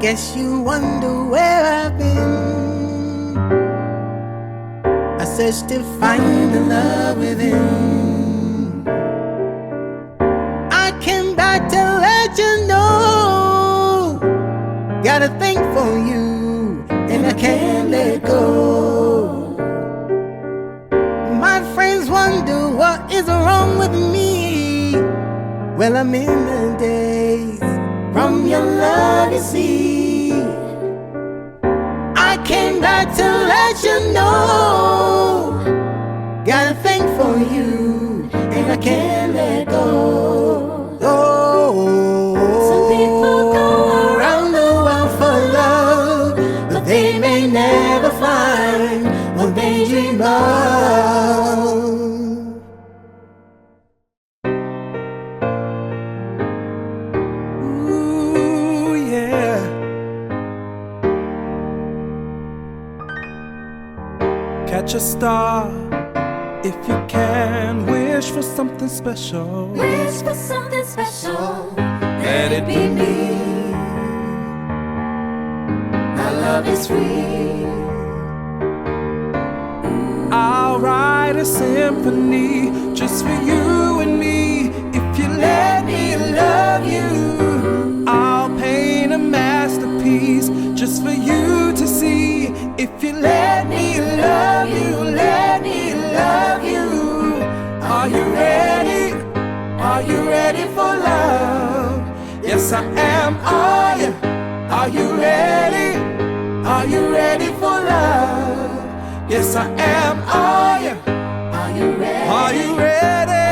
Guess you wonder where I've been. I searched to find the love within. I came back to let you know. Got a thing for you, and I can't let go. My friends wonder what is wrong with me. Well, I'm in the daze from your love, you see. I came back to let you know. Got a thing for you, and I can't let go. Oh, some people go around the world for love, but they may never find what they dream of. Catch a star if you can. Wish for something special. Wish for something special. Let it be me. My love is free. I'll write a symphony just for you and me. If you let me love you, I'll paint a masterpiece just for you to see. If you let me love you, let me love you. Are you ready? Are you ready for love? Yes, I am. Are you? Are you ready? Are you ready for love? Yes, I am. Are you? Are you ready? Are you ready?